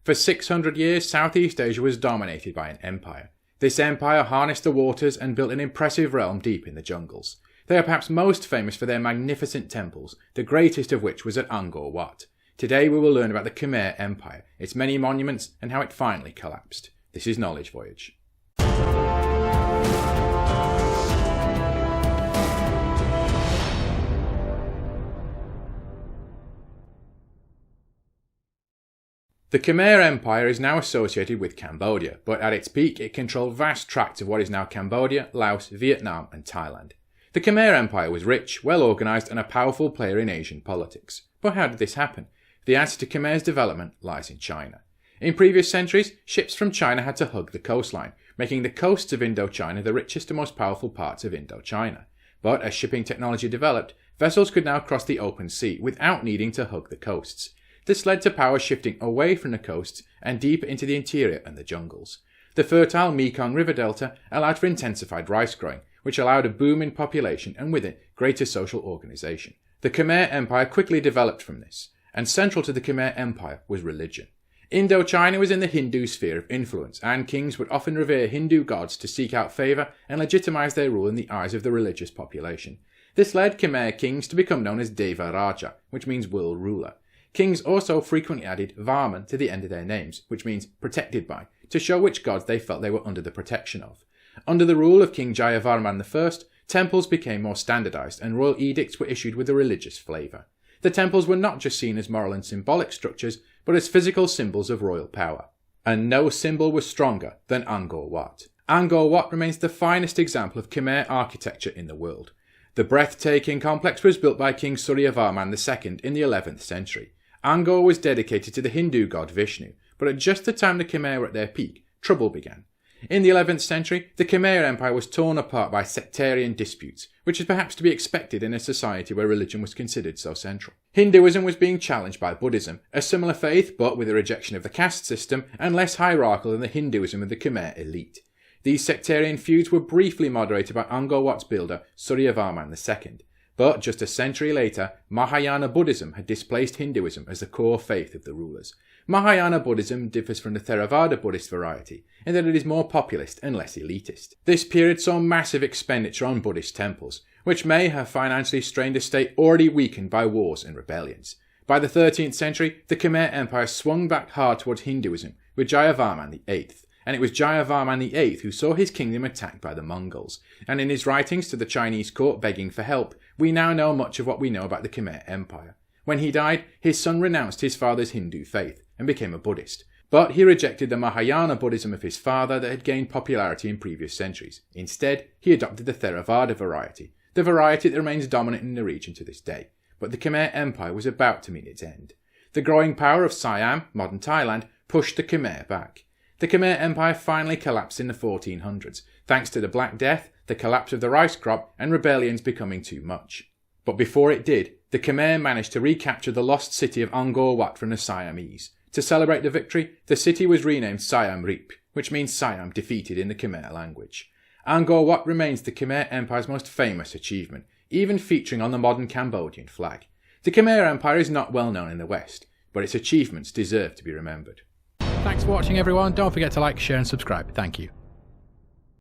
For 600 years, Southeast Asia was dominated by an empire. This empire harnessed the waters and built an impressive realm deep in the jungles. They are perhaps most famous for their magnificent temples, the greatest of which was at Angor Wat. Today we will learn about the Khmer Empire, its many monuments, and how it finally collapsed. This is Knowledge Voyage. The Khmer Empire is now associated with Cambodia, but at its peak it controlled vast tracts of what is now Cambodia, Laos, Vietnam and Thailand. The Khmer Empire was rich, well organised and a powerful player in Asian politics. But how did this happen? The answer to Khmer's development lies in China. In previous centuries, ships from China had to hug the coastline, making the coasts of Indochina the richest and most powerful parts of Indochina. But as shipping technology developed, vessels could now cross the open sea without needing to hug the coasts. This led to power shifting away from the coasts and deeper into the interior and the jungles. The fertile Mekong River delta allowed for intensified rice growing, which allowed a boom in population and with it greater social organisation. The Khmer Empire quickly developed from this, and central to the Khmer Empire was religion. Indochina was in the Hindu sphere of influence, and kings would often revere Hindu gods to seek out favour and legitimise their rule in the eyes of the religious population. This led Khmer kings to become known as Deva Raja, which means world ruler. Kings also frequently added Varman to the end of their names, which means protected by, to show which gods they felt they were under the protection of. Under the rule of King Jayavarman the First, temples became more standardised and royal edicts were issued with a religious flavour. The temples were not just seen as moral and symbolic structures, but as physical symbols of royal power. And no symbol was stronger than Angor Wat. Angor Wat remains the finest example of Khmer architecture in the world. The breathtaking complex was built by King Jayavarman II in the 11th century. Angor was dedicated to the Hindu god Vishnu, but at just the time the Khmer were at their peak, trouble began. In the 11th century, the Khmer Empire was torn apart by sectarian disputes, which is perhaps to be expected in a society where religion was considered so central. Hinduism was being challenged by Buddhism, a similar faith but with a rejection of the caste system and less hierarchical than the Hinduism of the Khmer elite. These sectarian feuds were briefly moderated by Angor Wat's builder, Jayavarman II. But just a century later, Mahayana Buddhism had displaced Hinduism as the core faith of the rulers. Mahayana Buddhism differs from the Theravada Buddhist variety in that it is more populist and less elitist. This period saw massive expenditure on Buddhist temples, which may have financially strained a state already weakened by wars and rebellions. By the 13th century, the Khmer Empire swung back hard towards Hinduism with Jayavarman the Eighth. And it was Jayavarman the Eighth who saw his kingdom attacked by the Mongols. And in his writings to the Chinese court begging for help, we now know much of what we know about the Khmer Empire. When he died, his son renounced his father's Hindu faith and became a Buddhist. But he rejected the Mahayana Buddhism of his father that had gained popularity in previous centuries. Instead, he adopted the Theravada variety, the variety that remains dominant in the region to this day. But the Khmer Empire was about to meet its end. The growing power of Siam, modern Thailand, pushed the Khmer back. The Khmer Empire finally collapsed in the 1400s, thanks to the Black Death, the collapse of the rice crop, and rebellions becoming too much. But before it did, the Khmer managed to recapture the lost city of Angor Wat from the Siamese. To celebrate the victory, the city was renamed Siam Reap, which means Siam defeated in the Khmer language. Angor Wat remains the Khmer Empire's most famous achievement, even featuring on the modern Cambodian flag. The Khmer Empire is not well known in the West, but its achievements deserve to be remembered. Thanks for watching everyone, don't forget to like, share and subscribe. Thank you.